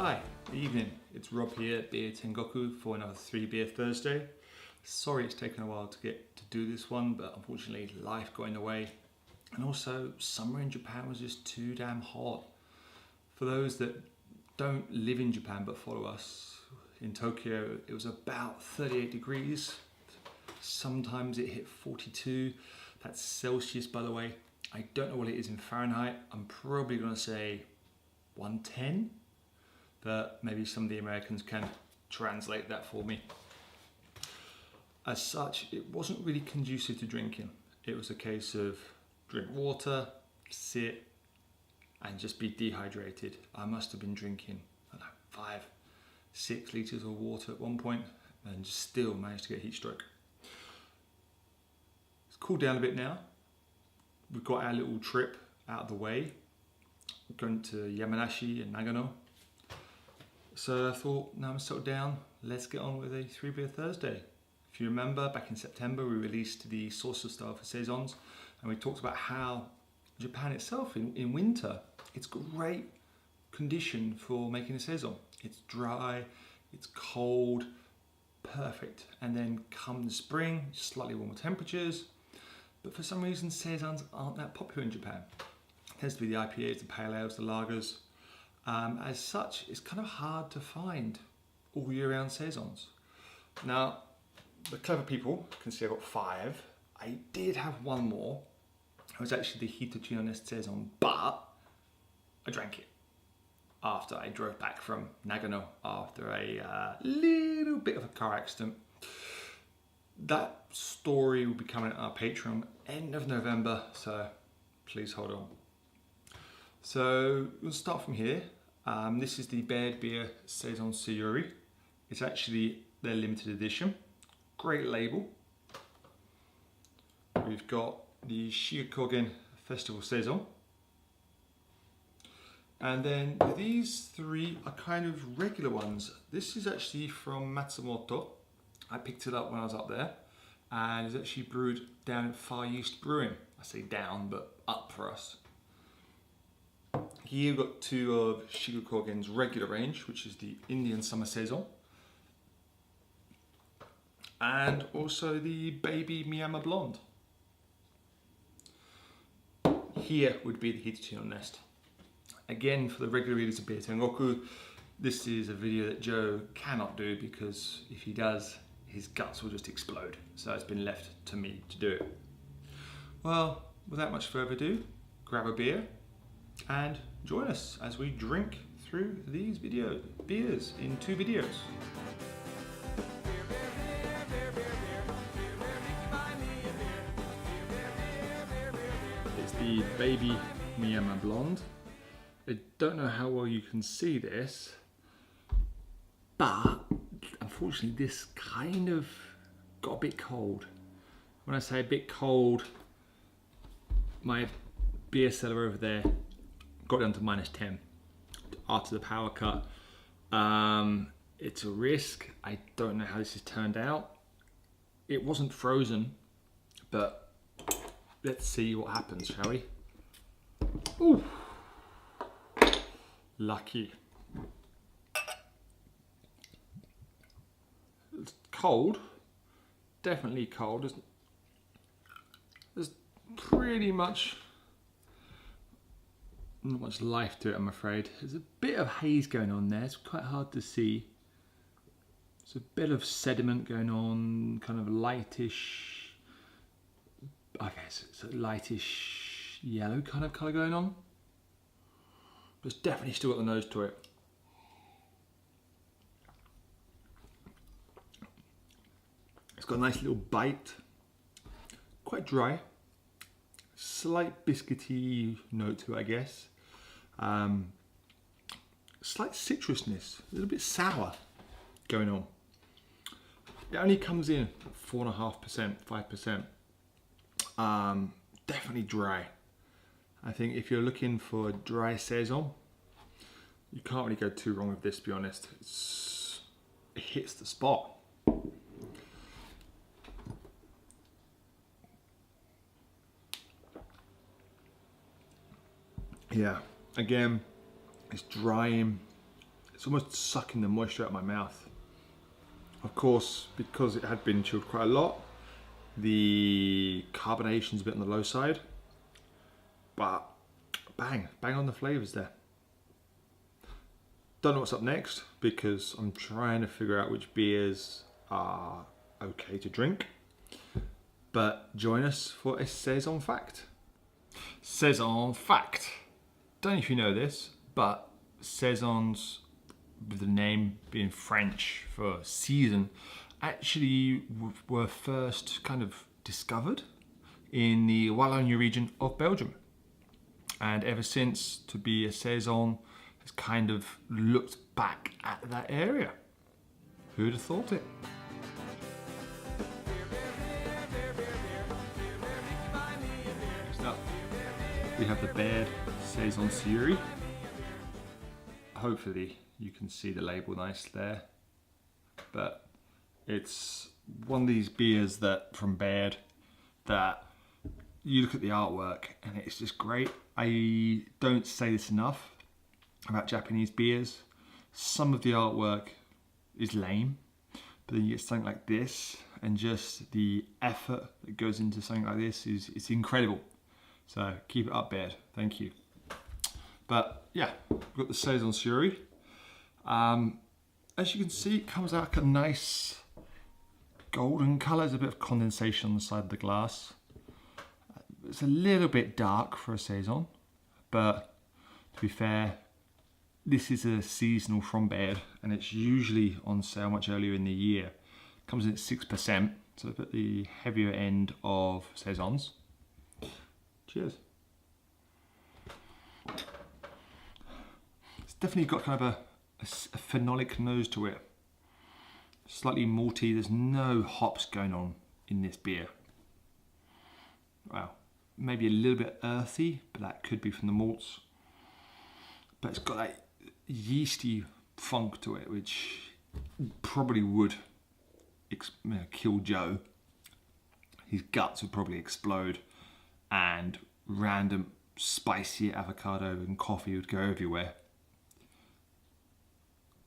Hi, evening. It's Rob here at Beer Tengoku for another 3 Beer Thursday. Sorry it's taken a while to get to do this one, but unfortunately life got in the way. And also, summer in Japan was just too damn hot. For those that don't live in Japan but follow us, in Tokyo it was about 38 degrees. Sometimes it hit 42. That's Celsius, by the way. I don't know what it is in Fahrenheit. I'm probably going to say 110, but maybe some of the Americans can translate that for me. As such, it wasn't really conducive to drinking. It was a case of drink water, sit, and just be dehydrated. I must have been drinking, I don't know, 5-6 litres of water at one point and still managed to get heat stroke. It's cooled down a bit now. We've got our little trip out of the way. We're going to Yamanashi and Nagano. So I thought, now I'm settled down, let's get on with a 3 Beer Thursday. If you remember, back in September, we released the saucer style for saisons, and we talked about how Japan itself in winter, it's great condition for making a saison. It's dry, it's cold, perfect. And then come the spring, slightly warmer temperatures. But for some reason, saisons aren't that popular in Japan. It tends to be the IPAs, the pale ales, the lagers. As such, it's kind of hard to find all year round saisons. Now, the clever people can see I've got 5. I did have one more. It was actually the Hitachino Nest saison, but I drank it after I drove back from Nagano after a little bit of a car accident. That story will be coming on our Patreon end of November, so please hold on. So we'll start from here. This is the Baird beer Saison Sayuri. It's actually their limited edition. Great label. We've got the Shiga Kogen Festival Saison. And then these 3 are kind of regular ones. This is actually from Matsumoto. I picked it up when I was up there, and it's actually brewed down at Far East Brewing. I say down, but up for us. Here we've got 2 of Shiga Kogen's regular range, which is the Indian Summer Saison, and also the Baby Miyama Blond. Here would be the Hitachino Nest. Again, for the regular readers of Beer Tengoku, this is a video that Joe cannot do because if he does, his guts will just explode. So it's been left to me to do it. Well, without much further ado, grab a beer and join us as we drink through these beers in 2 videos. It's the Baby Miyama Blonde. I don't know how well you can see this, but unfortunately this kind of got a bit cold. When I say a bit cold, my beer cellar over there got down to -10 after the power cut. It's a risk. I don't know how this has turned out. It wasn't frozen, but let's see what happens, shall we? Ooh. Lucky. It's cold, definitely cold. There's pretty much not much life to it, I'm afraid. There's a bit of haze going on there. It's quite hard to see. There's a bit of sediment going on, kind of lightish, I guess it's a lightish yellow kind of colour going on. But it's definitely still got the nose to it. It's got a nice little bite. Quite dry. Slight biscuity note to it, I guess. Slight citrusness. A little bit sour going on. It only comes in at 4.5%, 5%. Definitely dry. I think if you're looking for a dry saison, you can't really go too wrong with this, to be honest. It hits the spot. Yeah, again, it's drying, it's It's almost sucking the moisture out of my mouth. Of course, because it had been chilled quite a lot, the carbonation's a bit on the low side, but bang on the flavors there. Don't know what's up next because I'm trying to figure out which beers are okay to drink. But join us for a Saison fact. Saison fact. Don't know if you know this, but Saisons, with the name being French for season, actually were first kind of discovered in the Wallonia region of Belgium. And ever since, to be a Saison has kind of looked back at that area. Who'd have thought it? Next up, we have the Baird Saison Sayuri. Hopefully you can see the label nice there, but it's one of these beers that from Baird that you look at the artwork and it's just great. I don't say this enough about Japanese beers. Some of the artwork is lame, but then you get something like this and just the effort that goes into something like this is incredible. So keep it up, Baird. Thank you. But yeah, we've got the Saison Sayuri. As you can see, it comes out like a nice golden colour. There's a bit of condensation on the side of the glass. It's a little bit dark for a Saison, but to be fair, this is a seasonal from Baird and it's usually on sale much earlier in the year. It comes in at 6%, so it's at the heavier end of Saisons. Cheers. It's definitely got kind of a phenolic nose to it. Slightly malty, there's no hops going on in this beer. Wow, maybe a little bit earthy, but that could be from the malts. But it's got that yeasty funk to it, which probably would kill Joe. His guts would probably explode and random spicy avocado and coffee would go everywhere.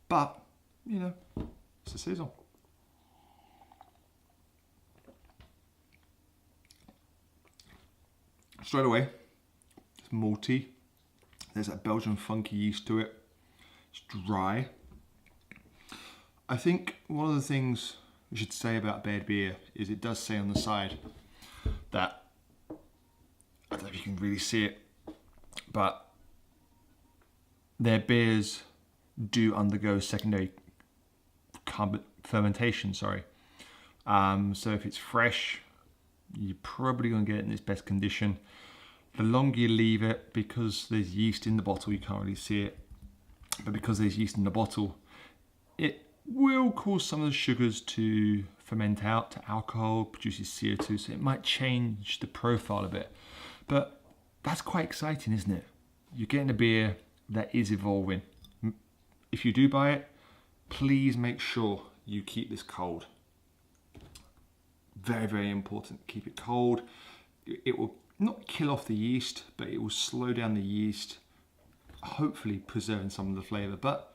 But, you know, it's a Saison. Straight away, it's malty. There's that Belgian funky yeast to it. It's dry. I think one of the things we should say about Baird beer is it does say on the side that, I don't know if you can really see it, but their beers do undergo secondary fermentation, So if it's fresh, you're probably going to get it in its best condition. The longer you leave it, because there's yeast in the bottle, you can't really see it, but because there's yeast in the bottle, it will cause some of the sugars to ferment out to alcohol, produces CO2, so it might change the profile a bit. But that's quite exciting, isn't it? You're getting a beer that is evolving. If you do buy it, please make sure you keep this cold. Very, very important. Keep it cold. It will not kill off the yeast, but it will slow down the yeast, hopefully preserving some of the flavour. But,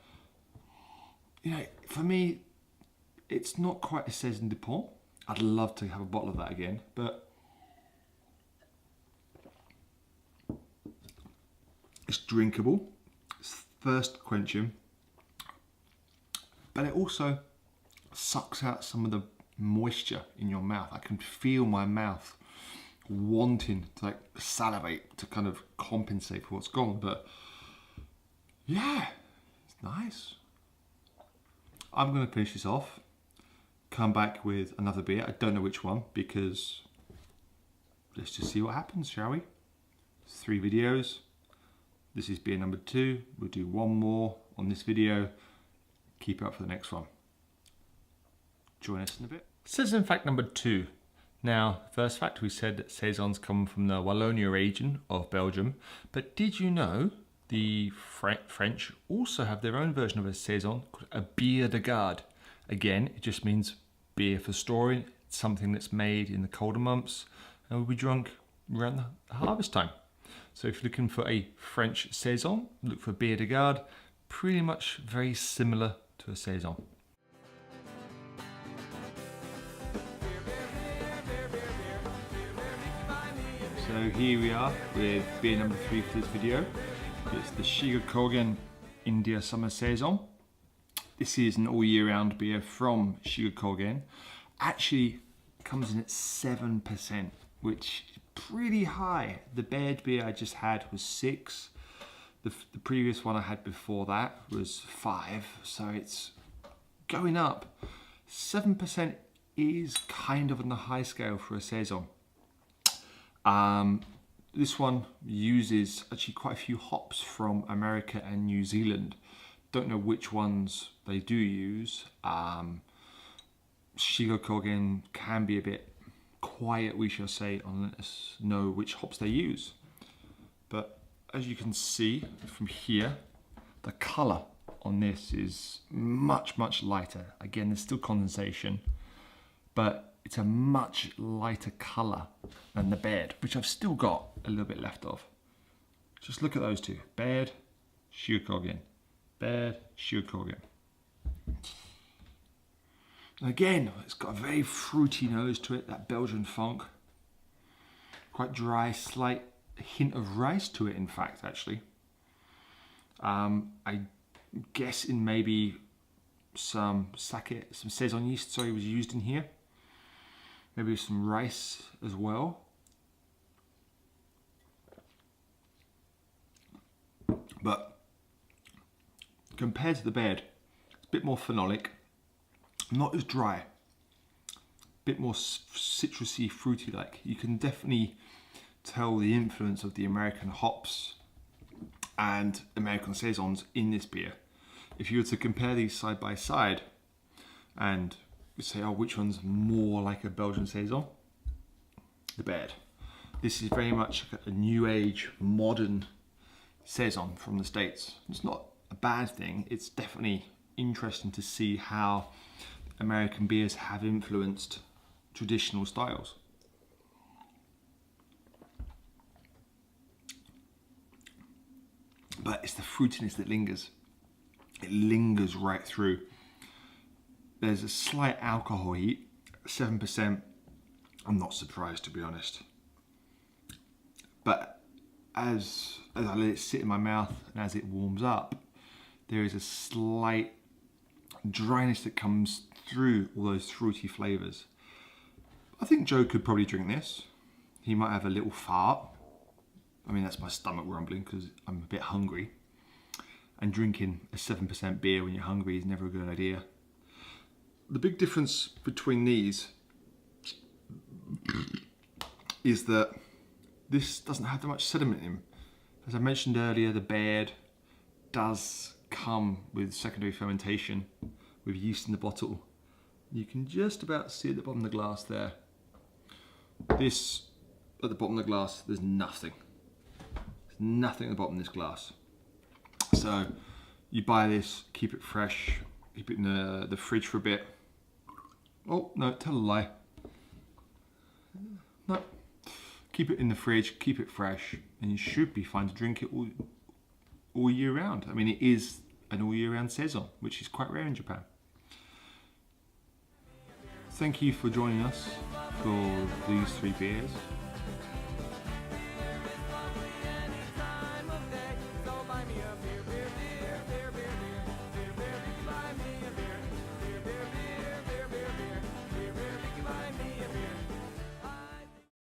you know, for me, it's not quite a Saison de Pont. I'd love to have a bottle of that again, but it's drinkable. It's thirst quenching, but it also sucks out some of the moisture in your mouth. I can feel my mouth wanting to like salivate to kind of compensate for what's gone, but yeah, it's nice. I'm going to finish this off, come back with another beer. I don't know which one because let's just see what happens, shall we? It's 3 videos. This is beer number 2. We'll do one more on this video. Keep it up for the next one. Join us in a bit. Saison fact number 2. Now, first fact, we said that Saisons come from the Wallonia region of Belgium, but did you know the French also have their own version of a Saison called a bière de garde? Again, it just means beer for storing. It's something that's made in the colder months and will be drunk around the harvest time. So if you're looking for a French Saison, look for bière de garde. pretty much very similar to a saison. So here we are with beer number 3 for this video. It's the Shiga Kogen India Summer Saison. This is an all year round beer from Shiga Kogen. Actually comes in at 7%, which is pretty high. The Baird beer I just had was 6. The previous one I had before that was 5, so it's going up. 7% is kind of on the high scale for a saison. This one uses actually quite a few hops from America and New Zealand. Don't know which ones they do use. Shiga Kogen can be a bit quiet, we shall say, on letting us know which hops they use. But as you can see from here, the colour on this is much, much lighter. Again, there's still condensation, but it's a much lighter colour than the Baird, which I've still got a little bit left of. Just look at those two, Baird, Shiga Kogen, Baird, Shiga Kogen. Again, it's got a very fruity nose to it, that Belgian funk. Quite dry, slight hint of rice to it, in fact, actually. I guess in maybe some sake, some saison yeast, sorry, was used in here. Maybe some rice as well. But compared to the Baird, it's a bit more phenolic. Not as dry, a bit more citrusy, fruity like. You can definitely tell the influence of the American hops and American saisons in this beer. If you were to compare these side by side and say, oh, which one's more like a Belgian saison? The Baird. This is very much a new age, modern saison from the States. It's not a bad thing, it's definitely interesting to see how American beers have influenced traditional styles. But it's the fruitiness that lingers. It lingers right through. There's a slight alcohol heat, 7%. I'm not surprised, to be honest. But as I let it sit in my mouth and as it warms up, there is a slight dryness that comes through all those fruity flavours. I think Joe could probably drink this. He might have a little fart. I mean, that's my stomach rumbling because I'm a bit hungry. And drinking a 7% beer when you're hungry is never a good idea. The big difference between these is that this doesn't have that much sediment in. As I mentioned earlier, the Baird does come with secondary fermentation with yeast in the bottle. You can just about see at the bottom of the glass there. This, at the bottom of the glass, there's nothing. There's nothing at the bottom of this glass. So you buy this, keep it fresh, keep it in the fridge for a bit. Oh, no, tell a lie. No. Keep it in the fridge, keep it fresh, and you should be fine to drink it all year round. I mean, it is an all year round saison, which is quite rare in Japan. Thank you for joining us for these 3 beers.